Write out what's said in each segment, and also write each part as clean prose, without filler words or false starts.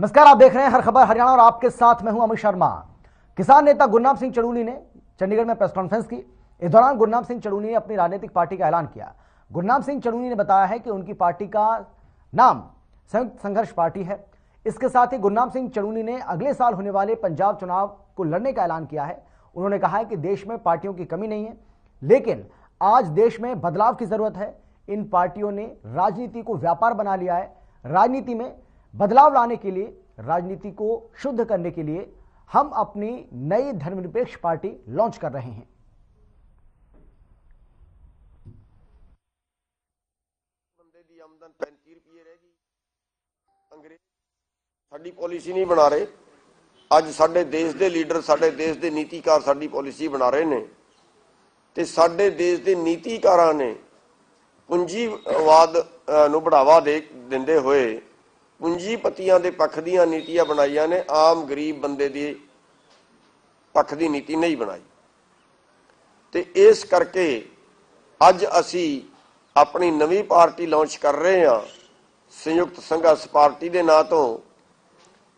नमस्कार, आप देख रहे हैं हर खबर हरियाणा और आपके साथ मैं हूं अमित शर्मा। किसान नेता गुरनाम सिंह चड़ूनी ने चंडीगढ़ में प्रेस कॉन्फ्रेंस की। इस दौरान गुरनाम सिंह चड़ूनी ने अपनी राजनीतिक पार्टी का ऐलान किया। गुरनाम सिंह चड़ूनी ने बताया है कि उनकी पार्टी का नाम संयुक्त संघर्ष पार्टी है। इसके साथ ही गुरनाम सिंह चड़ूनी ने अगले साल होने वाले पंजाब चुनाव को लड़ने का ऐलान किया है। उन्होंने कहा है कि देश में पार्टियों की कमी नहीं है, लेकिन आज देश में बदलाव की जरूरत है। इन पार्टियों ने राजनीति को व्यापार बना लिया है। राजनीति में बदलाव लाने के लिए, राजनीति को शुद्ध करने के लिए हम अपनी नई धर्मनिरपेक्ष पार्टी लॉन्च कर रहे हैं। बंदे दी आमदन 35 रुपये रहेगी। अंग्रेज साडी पॉलिसी नहीं बना रहे। ਅੱਜ ਸਾਡੇ ਦੇਸ਼ ਦੇ ਲੀਡਰ, ਸਾਡੇ ਦੇਸ਼ ਦੇ ਨੀਤੀਕਾਰ ਸਾਡੀ ਪਾਲਿਸੀ ਬਣਾ ਰਹੇ ਨੇ ਤੇ ਸਾਡੇ ਦੇਸ਼ ਦੇ ਨੀਤੀਕਾਰਾਂ ਨੇ ਪੂੰਜੀਵਾਦ ਨੂੰ ਬੜਾਵਾ ਦਿੰਦੇ ਹੋਏ ਪੂੰਜੀਪਤੀਆਂ ਦੇ ਪੱਖ ਦੀਆਂ ਨੀਤੀਆਂ ਬਣਾਈਆਂ ਨੇ। ਆਮ ਗਰੀਬ ਬੰਦੇ ਦੀ ਪੱਖ ਦੀ ਨੀਤੀ ਨਹੀਂ ਬਣਾਈ ਤੇ ਇਸ ਕਰਕੇ ਅੱਜ ਅਸੀਂ ਆਪਣੀ ਨਵੀਂ ਪਾਰਟੀ ਲਾਂਚ ਕਰ ਰਹੇ ਹਾਂ, ਸੰਯੁਕਤ ਸੰਘਰਸ਼ ਪਾਰਟੀ ਦੇ ਨਾਂ ਤੋਂ।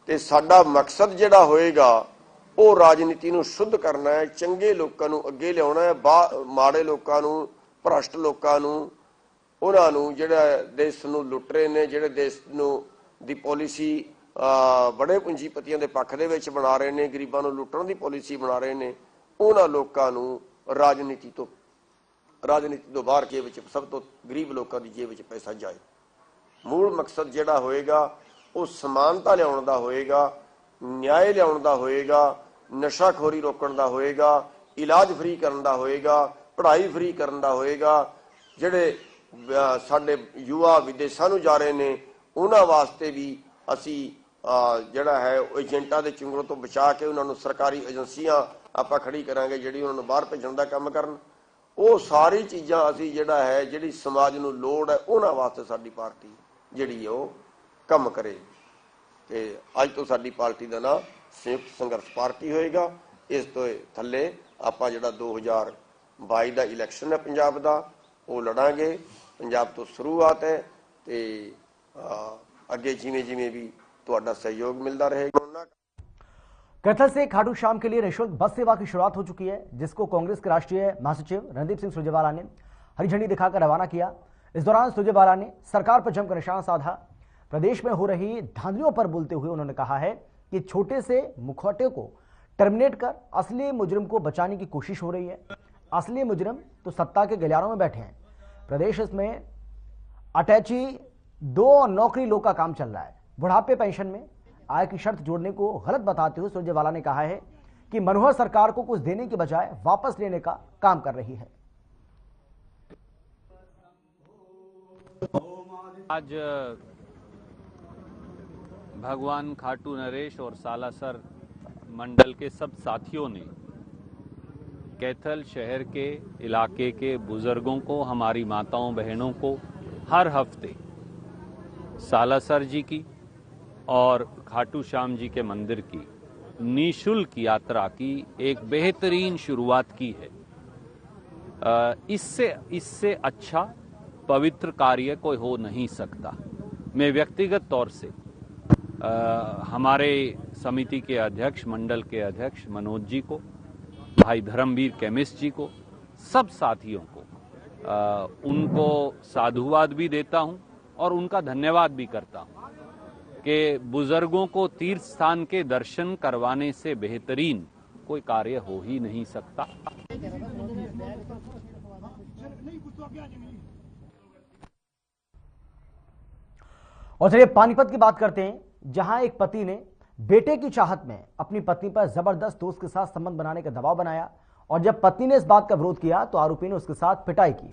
ਤੇ ਸਾਡਾ ਮਕਸਦ ਜਿਹੜਾ ਹੋਏਗਾ ਉਹ ਰਾਜਨੀਤੀ ਨੂੰ ਸ਼ੁੱਧ ਕਰਨਾ ਹੈ, ਚੰਗੇ ਲੋਕਾਂ ਨੂੰ ਅੱਗੇ ਲਿਆਉਣਾ ਹੈ, ਮਾੜੇ ਲੋਕਾਂ ਨੂੰ, ਭ੍ਰਸ਼ਟ ਲੋਕਾਂ ਨੂੰ, ਉਹਨਾਂ ਨੂੰ ਜਿਹੜਾ ਦੇਸ਼ ਨੂੰ ਲੁੱਟ ਰਹੇ ਨੇ, ਜਿਹੜੇ ਦੇਸ਼ ਨੂੰ ਦੀ ਪਾਲਿਸੀ ਬੜੇ ਪੂੰਜੀਪਤੀਆਂ ਦੇ ਪੱਖ ਦੇ ਵਿੱਚ ਬਣਾ ਰਹੇ ਨੇ, ਗਰੀਬਾਂ ਨੂੰ ਲੁੱਟਣ ਦੀ ਪਾਲਿਸੀ ਬਣਾ ਰਹੇ ਨੇ, ਉਹਨਾਂ ਲੋਕਾਂ ਨੂੰ ਰਾਜਨੀਤੀ ਤੋਂ ਬਾਹਰ ਜੇਬ ਵਿੱਚ, ਸਭ ਤੋਂ ਗਰੀਬ ਲੋਕਾਂ ਦੀ ਜੇਬ ਵਿੱਚ ਪੈਸਾ ਜਾਏ। ਮੂਲ ਮਕਸਦ ਜਿਹੜਾ ਹੋਏਗਾ ਉਹ ਸਮਾਨਤਾ ਲਿਆਉਣ ਦਾ ਹੋਏਗਾ, ਨਿਆਂ ਲਿਆਉਣ ਦਾ ਹੋਏਗਾ, ਨਸ਼ਾਖੋਰੀ ਰੋਕਣ ਦਾ ਹੋਏਗਾ, ਇਲਾਜ ਫ੍ਰੀ ਕਰਨ ਦਾ ਹੋਏਗਾ, ਪੜ੍ਹਾਈ ਫ੍ਰੀ ਕਰਨ ਦਾ ਹੋਏਗਾ। ਜਿਹੜੇ ਸਾਡੇ ਯੁਵਾ ਵਿਦੇਸ਼ਾਂ ਨੂੰ ਜਾ ਰਹੇ ਨੇ ਉਹਨਾਂ ਵਾਸਤੇ ਵੀ ਅਸੀਂ ਜਿਹੜਾ ਹੈ ਏਜੰਟਾਂ ਦੇ ਚੁੰਗਲੋਂ ਤੋਂ ਬਚਾ ਕੇ ਉਹਨਾਂ ਨੂੰ ਸਰਕਾਰੀ ਏਜੰਸੀਆਂ ਆਪਾਂ ਖੜੀ ਕਰਾਂਗੇ ਜਿਹੜੀ ਉਹਨਾਂ ਨੂੰ ਬਾਹਰ ਭੇਜਣ ਦਾ ਕੰਮ ਕਰਨ। ਉਹ ਸਾਰੀ ਚੀਜ਼ਾਂ ਅਸੀਂ ਜਿਹੜਾ ਹੈ ਜਿਹੜੀ ਸਮਾਜ ਨੂੰ ਲੋੜ ਹੈ ਉਹਨਾਂ ਵਾਸਤੇ ਸਾਡੀ ਪਾਰਟੀ ਜਿਹੜੀ ਉਹ ਕੰਮ करे। ਤੇ ਅੱਜ ਤੋਂ ਸਾਡੀ ਪਾਰਟੀ ਦਾ ਨਾਮ ਸੰਯੁਕਤ ਸੰਘਰਸ਼ ਪਾਰਟੀ ਹੋਏਗਾ। ਇਸ ਤੋਂ ਥੱਲੇ ਆਪਾਂ ਜਿਹੜਾ 2022 ਦਾ ਇਲੈਕਸ਼ਨ ਹੈ ਪੰਜਾਬ ਦਾ ਉਹ ਲੜਾਂਗੇ। ਪੰਜਾਬ ਤੋਂ ਸ਼ੁਰੂਆਤ ਹੈ ਤੇ ਅੱਗੇ ਜਿਵੇਂ ਵੀ ਤੁਹਾਡਾ सहयोग मिलता रहेगा। कैथल से खाटू श्याम के लिए निःशुल्क बस सेवा की शुरुआत हो चुकी है, जिसको कांग्रेस के राष्ट्रीय महासचिव रणदीप सिंह सुरजेवाला ने हरी झंडी दिखाकर रवाना किया। इस दौरान सुरजेवाला ने सरकार पर जमकर निशाना साधा। प्रदेश में हो रही धांधलियों पर बोलते हुए उन्होंने कहा है कि छोटे से मुखौटे को टर्मिनेट कर असली मुजरिम को बचाने की कोशिश हो रही है। असली मुजरिम तो सत्ता के गलियारों में बैठे हैं। प्रदेश में अटैची 2 नौकरी लोग का काम चल रहा है। बुढ़ापे पेंशन में आय की शर्त जोड़ने को गलत बताते हुए सुरजेवाला ने कहा है कि मनोहर सरकार को कुछ देने के बजाय वापस लेने का काम कर रही है। आज भगवान खाटू नरेश और सालासर मंडल के सब साथियों ने कैथल शहर के इलाके के बुजुर्गों को, हमारी माताओं बहनों को हर हफ्ते सालासर जी की और खाटू श्याम जी के मंदिर की निःशुल्क यात्रा की एक बेहतरीन शुरुआत की है। इससे अच्छा पवित्र कार्य कोई हो नहीं सकता। मैं व्यक्तिगत तौर से हमारे समिति के अध्यक्ष, मंडल के अध्यक्ष मनोज जी को, भाई धर्मवीर केमिस्ट जी को, सब साथियों को उनको साधुवाद भी देता हूं और उनका धन्यवाद भी करता हूं कि बुजुर्गों को तीर्थ स्थान के दर्शन करवाने से बेहतरीन कोई कार्य हो ही नहीं सकता। और चलिए पानीपत की बात करते हैं, जहां एक पति ने बेटे की चाहत में अपनी पत्नी पर जबरदस्त दोस्त के साथ संबंध बनाने का दबाव बनाया और जब पत्नी ने इस बात का विरोध किया तो आरोपी ने उसके साथ पिटाई की।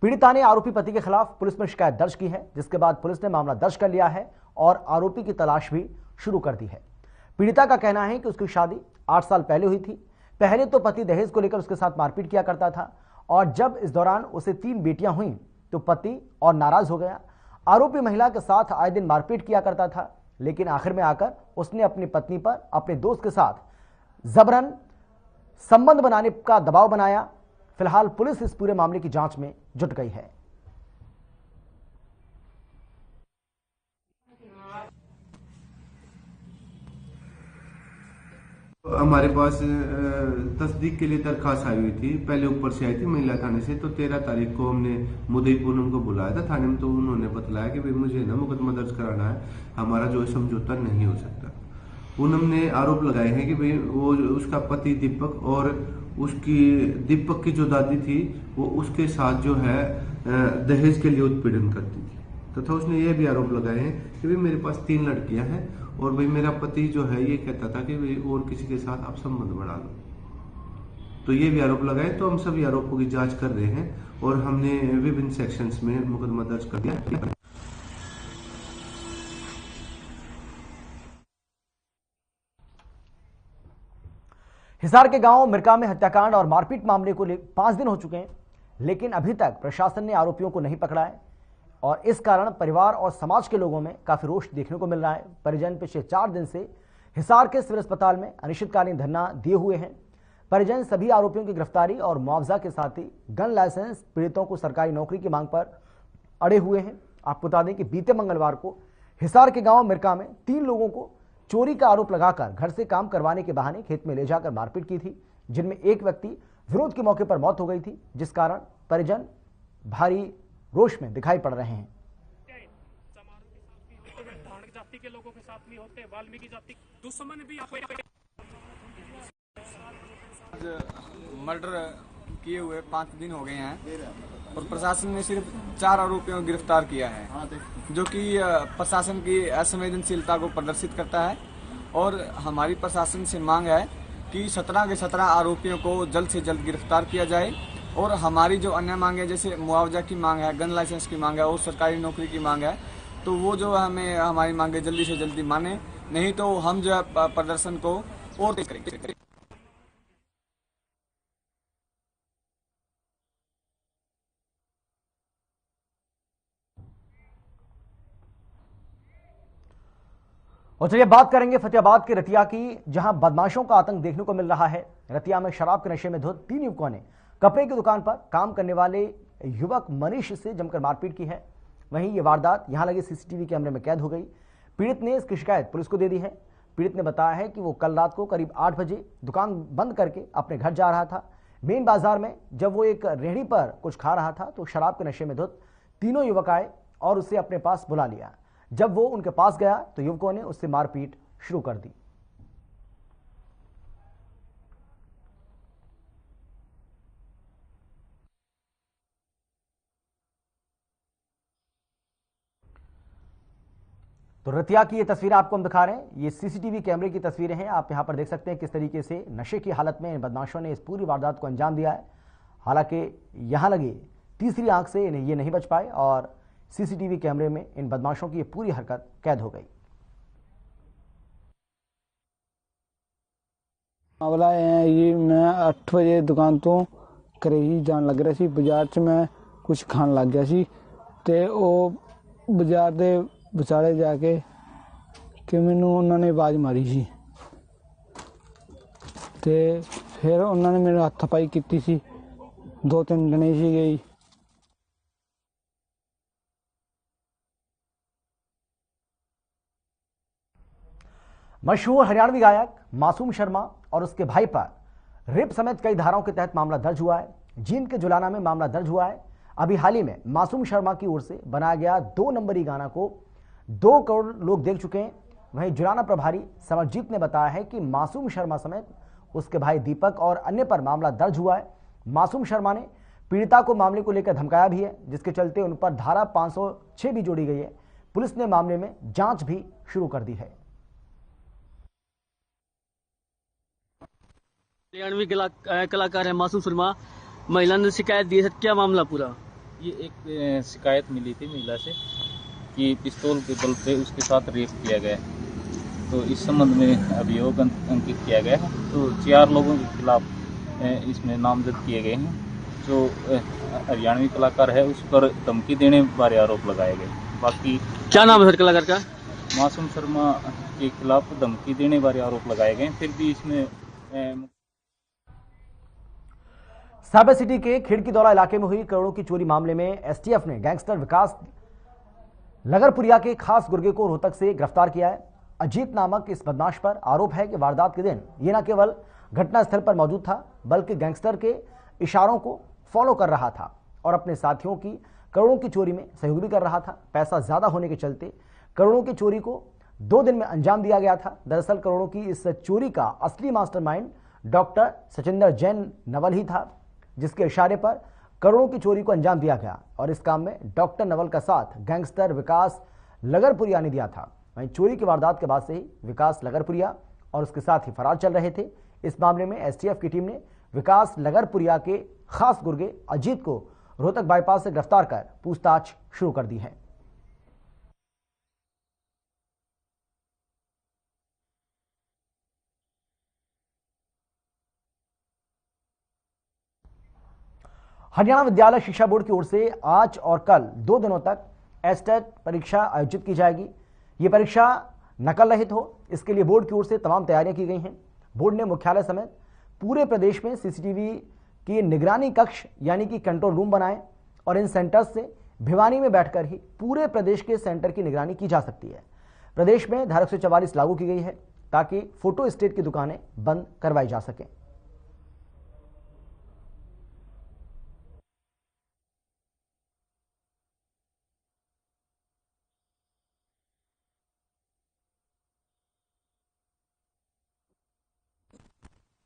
पीड़िता ने आरोपी पति के खिलाफ पुलिस में शिकायत दर्ज की है, जिसके बाद पुलिस ने मामला दर्ज कर लिया है और आरोपी की तलाश भी शुरू कर दी है। पीड़िता का कहना है कि उसकी शादी 8 साल पहले हुई थी। पहले तो पति दहेज को लेकर उसके साथ मारपीट किया करता था और जब इस दौरान उसे 3 बेटियां हुई तो पति और नाराज हो गया। आरोपी महिला के साथ आए दिन मारपीट किया करता था, लेकिन आखिर में आकर उसने अपनी पत्नी पर अपने दोस्त के साथ जबरन संबंध बनाने का दबाव बनाया। फिलहाल पुलिस इस पूरे मामले की जांच में जुट गई है। हमारे पास तस्दीक के लिए दरखास्त आई हुई थी, पहले ऊपर से आई थी महिला थाने से। तो 13 तारीख को हमने मुद्दई पूनम को बुलाया था थाने में। तो उन्होंने बतलाया कि भाई मुझे ना मुकदमा दर्ज कराना है, हमारा जो समझौता नहीं हो सकता। पूनम ने आरोप लगाए हैं कि भाई वो उसका पति दीपक और उसकी दीपक की जो दादी थी वो उसके साथ जो है दहेज के लिए उत्पीड़न करती थी। तथा उसने ये भी आरोप लगाए हैं कि भाई मेरे पास 3 लड़कियां हैं और भाई मेरा पति जो है ये कहता था कि भाई और किसी के साथ आप संबंध बढ़ा लो। तो ये भी आरोप लगाए। तो हम सभी आरोपों की जांच कर रहे हैं और हमने विभिन्न सेक्शंस में मुकदमा दर्ज कर दिया। हिसार के गांव मिरका में हत्याकांड और मारपीट मामले को 5 दिन हो चुके हैं, लेकिन अभी तक प्रशासन ने आरोपियों को नहीं पकड़ा है और इस कारण परिवार और समाज के लोगों में काफी रोष देखने को मिल रहा है। परिजन पिछले 4 दिन से हिसार के सिविल अस्पताल में अनिश्चितकालीन धरना दिए हुए हैं। परिजन सभी आरोपियों की गिरफ्तारी और मुआवजा के साथ ही गन लाइसेंस पीड़ितों को सरकारी नौकरी की मांग पर अड़े हुए हैं। आपको बता दें कि बीते मंगलवार को हिसार के गांव मिरका में 3 लोगों को चोरी का आरोप लगाकर घर से काम करवाने के बहाने खेत में ले जाकर मारपीट की थी, जिनमें एक व्यक्ति विरोध के मौके पर मौत हो गई थी, जिस कारण परिजन भारी रोष में दिखाई पड़ रहे हैं। जाति के लोगों के साथ नहीं होते, वाल्मीकि जाति दुश्मन भी मर्डर किए हुए 5 दिन हो गए हैं और प्रशासन ने सिर्फ 4 आरोपियों को गिरफ्तार किया है, जो कि प्रशासन की असंवेदनशीलता को प्रदर्शित करता है। और हमारी प्रशासन से मांग है कि 17 के 17 आरोपियों को जल्द से जल्द गिरफ्तार किया जाए और हमारी जो अन्य मांगे जैसे मुआवजा की मांग है, गन लाइसेंस की मांग है और सरकारी नौकरी की मांग है, तो वो जो हमें हमारी मांगे जल्दी से जल्दी माने, नहीं तो हम जो है प्रदर्शन को और तेज करेंगे। और चलिए बात करेंगे फतेहाबाद के रतिया की, जहां बदमाशों का आतंक देखने को मिल रहा है। रतिया में शराब के नशे में धुत 3 युवकों ने कपड़े की दुकान पर काम करने वाले युवक मनीष से जमकर मारपीट की है। वहीं ये वारदात यहां लगे सीसीटीवी कैमरे में कैद हो गई। पीड़ित ने इसकी शिकायत पुलिस को दे दी है। पीड़ित ने बताया है कि वो कल रात को करीब 8 बजे दुकान बंद करके अपने घर जा रहा था। मेन बाजार में जब वो एक रेहड़ी पर कुछ खा रहा था तो शराब के नशे में धुत 3 युवक आए और उसे अपने पास बुला लिया। जब वो उनके पास गया तो युवकों ने उससे मारपीट शुरू कर दी। तो रतिया की ये तस्वीरें आपको हम दिखा रहे हैं। ये सीसीटीवी कैमरे की तस्वीरें हैं। आप यहां पर देख सकते हैं किस तरीके से नशे की हालत में इन बदमाशों ने इस पूरी वारदात को अंजाम दिया है। हालांकि यहां लगी तीसरी आंख से इन्हें ये नहीं बच पाए और सीसीटीवी कैमरे में इन बदमाशों की ये पूरी हरकत कैद हो गई। मामला है ये, मैं 8 बजे दुकान तो घरे ही जान लग रहा सी, बाजार च मैं कुछ खान लग गया सी ते ओ बाजार दे विचाले जाके कि मैनू उन्होंने आवाज़ मारी सी ते फिर उन्होंने मेरे हत्थापाई की सी। 2-3 जने सी गई। मशहूर हरियाणवी गायक मासूम शर्मा और उसके भाई पर रेप समेत कई धाराओं के तहत मामला दर्ज हुआ है। जींद के जुलाना में मामला दर्ज हुआ है। अभी हाल ही में मासूम शर्मा की ओर से बनाया गया 2 नंबरी गाना को 2 करोड़ लोग देख चुके हैं। वहीं जुलाना प्रभारी समरजीत ने बताया है कि मासूम शर्मा समेत उसके भाई दीपक और अन्य पर मामला दर्ज हुआ है। मासूम शर्मा ने पीड़िता को मामले को लेकर धमकाया भी है, जिसके चलते उन पर धारा 506 भी जोड़ी गई है। पुलिस ने मामले में जांच भी शुरू कर दी है। हरियाणवी कलाकार है मासूम शर्मा, महिला ने शिकायत दी है, क्या मामला पूरा? ये एक शिकायत मिली थी महिला से कि पिस्तौल के बल पे उसके साथ रेप किया गया, तो इस संबंध में अभियोग अंकित किया गया है। तो 4 लोगों के खिलाफ इसमें नामजद किए गए हैं। जो हरियाणवी कलाकार है उस पर धमकी देने वाले आरोप लगाए गए। बाकी क्या नाम है सर कलाकार का? मासूम शर्मा के खिलाफ धमकी देने वाले आरोप लगाए गए। फिर भी इसमें साइबर सिटी के खिड़कीदौला इलाके में हुई करोड़ों की चोरी मामले में एसटीएफ ने गैंगस्टर विकास लगरपुरिया के खास गुर्गे को रोहतक से गिरफ्तार किया है। अजीत नामक इस बदमाश पर आरोप है कि वारदात के दिन ये न केवल घटनास्थल पर मौजूद था बल्कि गैंगस्टर के इशारों को फॉलो कर रहा था और अपने साथियों की करोड़ों की चोरी में सहयोग भी कर रहा था। पैसा ज्यादा होने के चलते करोड़ों की चोरी को 2 दिन में अंजाम दिया गया था। दरअसल करोड़ों की इस चोरी का असली मास्टरमाइंड डॉक्टर सचिंदर जैन नवल ही था, जिसके इशारे पर करोड़ों की चोरी को अंजाम दिया गया और इस काम में डॉक्टर नवल का साथ गैंगस्टर विकास लगरपुरिया ने दिया था। वहीं चोरी की वारदात के बाद से ही विकास लगरपुरिया और उसके साथ ही फरार चल रहे थे। इस मामले में एसटीएफ की टीम ने विकास लगरपुरिया के खास गुर्गे अजीत को रोहतक बाईपास से गिरफ्तार कर पूछताछ शुरू कर दी है। हरियाणा विद्यालय शिक्षा बोर्ड की ओर से आज और कल 2 दिनों तक एस्टेट परीक्षा आयोजित की जाएगी। ये परीक्षा नकल रहित हो, इसके लिए बोर्ड की ओर से तमाम तैयारियां की गई हैं। बोर्ड ने मुख्यालय समेत पूरे प्रदेश में सीसीटीवी की निगरानी कक्ष यानी कि कंट्रोल रूम बनाए और इन सेंटर्स से भिवानी में बैठकर ही पूरे प्रदेश के सेंटर की निगरानी की जा सकती है। प्रदेश में धारा 144 लागू की गई है ताकि फोटो स्टेट की दुकानें बंद करवाई जा सकें।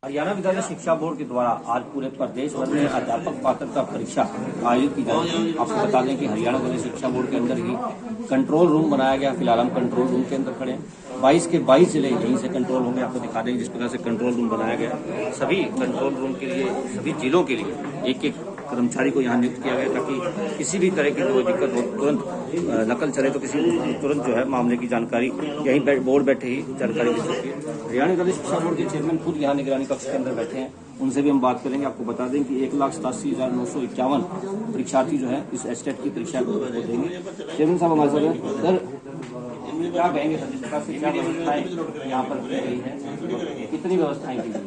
हरियाणा विद्यालय शिक्षा बोर्ड के द्वारा आज पूरे प्रदेश भर में अध्यापक पात्रता परीक्षा आयोजित की जाएगी। आपको बता दें कि हरियाणा विद्यालय शिक्षा बोर्ड के अंदर ही कंट्रोल रूम बनाया गया। फिलहाल हम कंट्रोल रूम के अंदर खड़े हैं। 22 के 22 जिले यहीं से कंट्रोल होंगे। आपको दिखा देंगे जिस प्रकार से कंट्रोल रूम बनाया गया। सभी कंट्रोल रूम के लिए सभी जिलों के लिए एक एक कर्मचारी को यहाँ नियुक्त किया गया ताकि किसी भी तरह की कोई दिक्कत हो, तुरंत नकल चले तो किसी तुरंत जो है मामले की जानकारी यहीं बोर्ड बैठे ही जानकारी मिल सकती है। हरियाणा विद्यालय शिक्षा बोर्ड के चेयरमैन खुद यहाँ निगरानी कक्ष के अंदर बैठे हैं, उनसे भी हम बात करेंगे। आपको बता दें कि 1,87,951 परीक्षार्थी जो है इस एस्टेट की परीक्षा को देंगे। चेयरमैन साहब हमारे साथ सर क्या कहेंगे सर, जिस प्रकार से क्या व्यवस्थाएं यहाँ पर की गई है, कितनी व्यवस्थाएं की गई है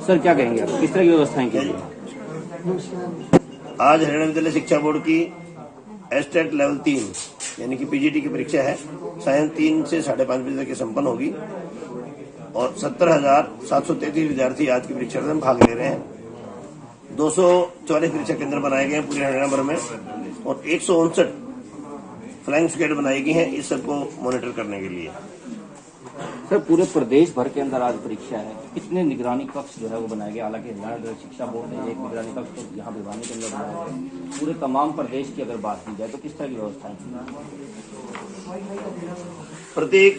सर, क्या कहेंगे आप, किस तरह की व्यवस्थाएं की गई? आज हरियाणा विद्यालय शिक्षा बोर्ड की एस्टेट लेवल 3 यानी कि पीजीटी की परीक्षा है। सायं 3 से 5:30 बजे तक संपन्न होगी और 70,733 विद्यार्थी आज की परीक्षा में भाग ले रहे हैं। 244 परीक्षा केंद्र बनाए गए हैं पूरे हरियाणा भर में और 159 फ्लाइंग स्क्वाड बनाई गई है इस सबको मॉनिटर करने के लिए। सर पूरे प्रदेश भर के अंदर आज परीक्षा है, कितने निगरानी कक्ष जो है वो बनाए गए? हालांकि हरियाणा शिक्षा बोर्ड ने एक निगरानी कक्ष तो यहाँ भिवानी के अंदर बनाया गया। पूरे तमाम प्रदेश की अगर बात की जाए तो किस तरह की व्यवस्था है? प्रत्येक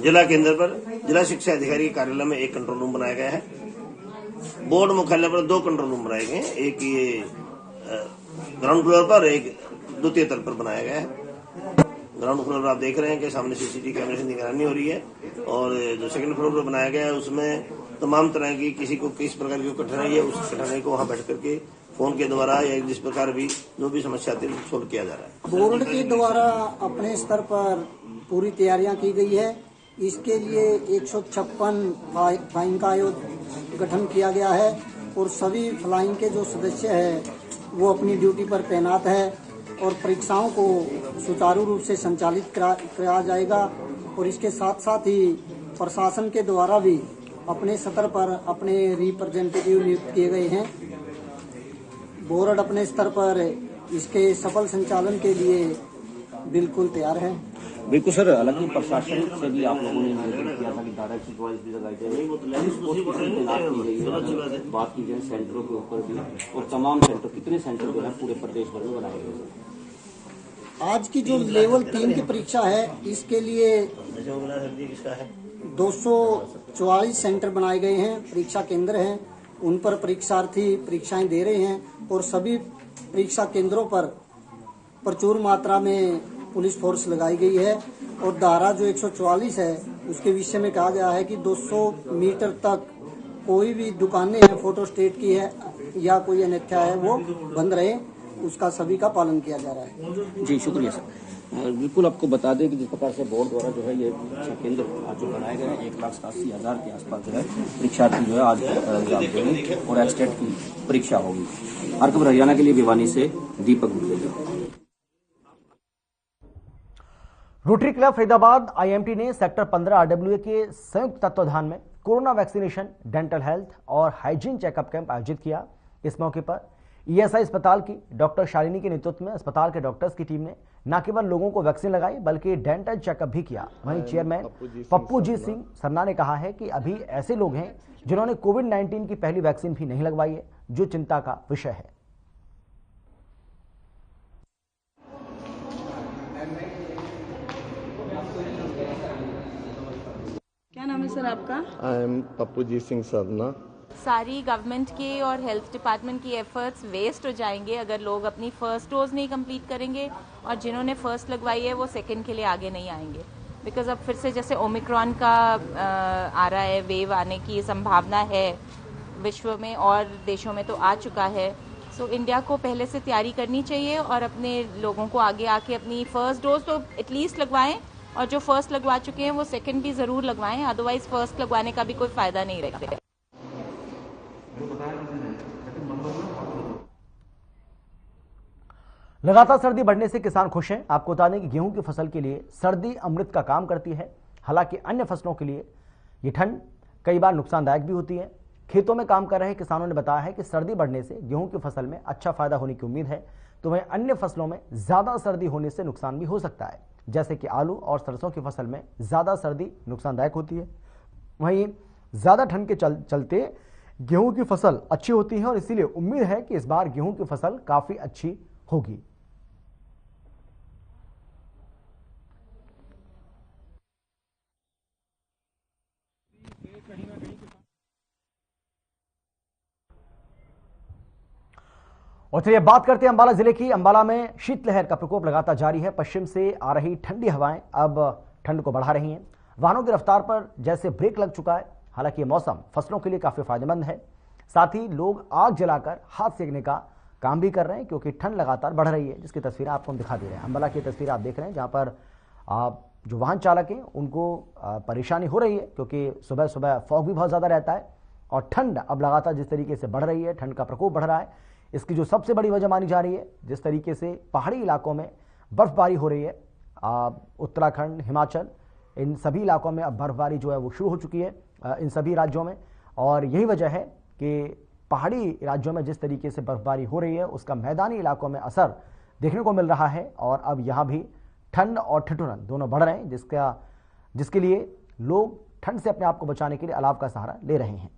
जिला केंद्र पर जिला शिक्षा अधिकारी के कार्यालय में एक कंट्रोल रूम बनाया गया है। बोर्ड मुख्यालय पर 2 कंट्रोल रूम बनाए गए हैं, एक ये ग्राउंड फ्लोर पर, एक द्वितीय तल पर बनाया गया है। ग्राउंड फ्लोर पर आप देख रहे हैं कि सामने सीसीटीवी कैमरे से निगरानी हो रही है और जो सेकंड फ्लोर पर बनाया गया है उसमें तमाम तरह की किसी को किस प्रकार की कठिनाई है उस कठिनाई को वहां बैठ करके फोन के द्वारा या जिस प्रकार भी जो भी समस्या आती है सोल्व किया जा रहा है। बोर्ड के द्वारा अपने स्तर पर पूरी तैयारियां की गई है। इसके लिए 156 फ्लाइंग का गठन किया गया है और सभी फ्लाइंग के जो सदस्य है वो अपनी ड्यूटी पर तैनात है और परीक्षाओं को सुचारू रूप से संचालित कराया जाएगा। और इसके साथ साथ ही प्रशासन के द्वारा भी अपने स्तर पर अपने रिप्रेजेंटेटिव नियुक्त किए गए हैं। बोर्ड अपने स्तर पर इसके सफल संचालन के लिए बिल्कुल तैयार है। बिल्कुल सर, हालांकि प्रशासन से भी आप लोगों ने निवेदन किया था कि धारा 144 भी लगाई जाए, बात की जाए सेंटरों के ऊपर भी और तमाम सेंटर, कितने सेंटर जो है पूरे प्रदेश भर में बनाए गए? आज की जो लेवल 3 की परीक्षा है इसके लिए 244 सेंटर बनाए गए हैं, परीक्षा केंद्र हैं, उन पर परीक्षार्थी परीक्षाएं दे रहे हैं और सभी परीक्षा केंद्रों पर प्रचुर मात्रा में पुलिस फोर्स लगाई गई है। और धारा जो 144 है उसके विषय में कहा गया है कि 200 मीटर तक कोई भी दुकानें हैं फोटो स्टेट की है या कोई अन्यथा है वो बंद रहे, उसका सभी का पालन किया जा रहा है। जी शुक्रिया सर। बिल्कुल आपको बता दें कि जिस प्रकार से बोर्ड द्वारा जो है ये परीक्षा केंद्र आज जो बनाए गए हैं 1,87,000 के आसपास जो है परीक्षार्थी जो है आज एग्जाम देंगे और एस्टेट की परीक्षा होगी। हर खबर हरियाणा के लिए भिवानी से Deepak Gupta. Rotary Club Faridabad IMT ने सेक्टर 15 RWA के संयुक्त तत्वाधान में कोरोना वैक्सीनेशन, डेंटल हेल्थ और हाइजीन चेकअप कैंप आयोजित किया। इस मौके पर ईएसआई अस्पताल की डॉक्टर शालिनी के नेतृत्व में अस्पताल के डॉक्टर्स की टीम ने न केवल लोगों को वैक्सीन लगाई बल्कि डेंटल चेकअप भी किया। वहीं चेयरमैन पप्पूजी सिंह सरना ने कहा है कि अभी ऐसे लोग हैं जिन्होंने कोविड-19 की पहली वैक्सीन भी नहीं लगवाई है, जो चिंता का विषय है। क्या नाम है सर आपका? I am Pappuji Singh Sarna. सारी गवर्नमेंट के और हेल्थ डिपार्टमेंट की एफर्ट्स वेस्ट हो जाएंगे अगर लोग अपनी फर्स्ट डोज नहीं कंप्लीट करेंगे और जिन्होंने फर्स्ट लगवाई है वो सेकंड के लिए आगे नहीं आएंगे। बिकॉज अब फिर से जैसे ओमिक्रॉन का आ रहा है, वेव आने की संभावना है विश्व में और देशों में तो आ चुका है। सो इंडिया को पहले से तैयारी करनी चाहिए और अपने लोगों को आगे आके अपनी फर्स्ट डोज तो एटलीस्ट लगवाएं और जो फर्स्ट लगवा चुके हैं वो सेकंड भी जरूर लगवाएं, अदरवाइज फर्स्ट लगवाने का भी कोई फायदा नहीं रहेगा। लगातार सर्दी बढ़ने से किसान खुश हैं। आपको बता दें कि गेहूं की फसल के लिए सर्दी अमृत का काम करती है। हालांकि अन्य फसलों के लिए ये ठंड कई बार नुकसानदायक भी होती है। खेतों में काम कर रहे किसानों ने बताया है कि सर्दी बढ़ने से गेहूं की फसल में अच्छा फायदा होने की उम्मीद है, तो वहीं अन्य फसलों में ज्यादा सर्दी होने से नुकसान भी हो सकता है, जैसे कि आलू और सरसों की फसल में ज्यादा सर्दी नुकसानदायक होती है। वहीं ज्यादा ठंड के चलते गेहूं की फसल अच्छी होती है और इसीलिए उम्मीद है कि इस बार गेहूं की फसल काफी अच्छी होगी। और चलिए बात करते हैं अंबाला जिले की। अंबाला में शीतलहर का प्रकोप लगातार जारी है। पश्चिम से आ रही ठंडी हवाएं अब ठंड को बढ़ा रही हैं। वाहनों की रफ्तार पर जैसे ब्रेक लग चुका है। हालांकि ये मौसम फसलों के लिए काफी फायदेमंद है। साथ ही लोग आग जलाकर हाथ सेकने का काम भी कर रहे हैं क्योंकि ठंड लगातार बढ़ रही है, जिसकी तस्वीरें आपको हम दिखा दे रहे हैं। अंबाला की तस्वीर आप देख रहे हैं जहां पर जो वाहन चालक हैं उनको परेशानी हो रही है क्योंकि सुबह सुबह फॉग भी बहुत ज्यादा रहता है और ठंड अब लगातार जिस तरीके से बढ़ रही है, ठंड का प्रकोप बढ़ रहा है। इसकी जो सबसे बड़ी वजह मानी जा रही है, जिस तरीके से पहाड़ी इलाकों में बर्फबारी हो रही है, उत्तराखंड, हिमाचल, इन सभी इलाकों में अब बर्फबारी जो है वो शुरू हो चुकी है इन सभी राज्यों में। और यही वजह है कि पहाड़ी राज्यों में जिस तरीके से बर्फबारी हो रही है उसका मैदानी इलाकों में असर देखने को मिल रहा है और अब यहाँ भी ठंड और ठिठुरन दोनों बढ़ रहे हैं, जिसके लिए लोग ठंड से अपने आप को बचाने के लिए अलाव का सहारा ले रहे हैं।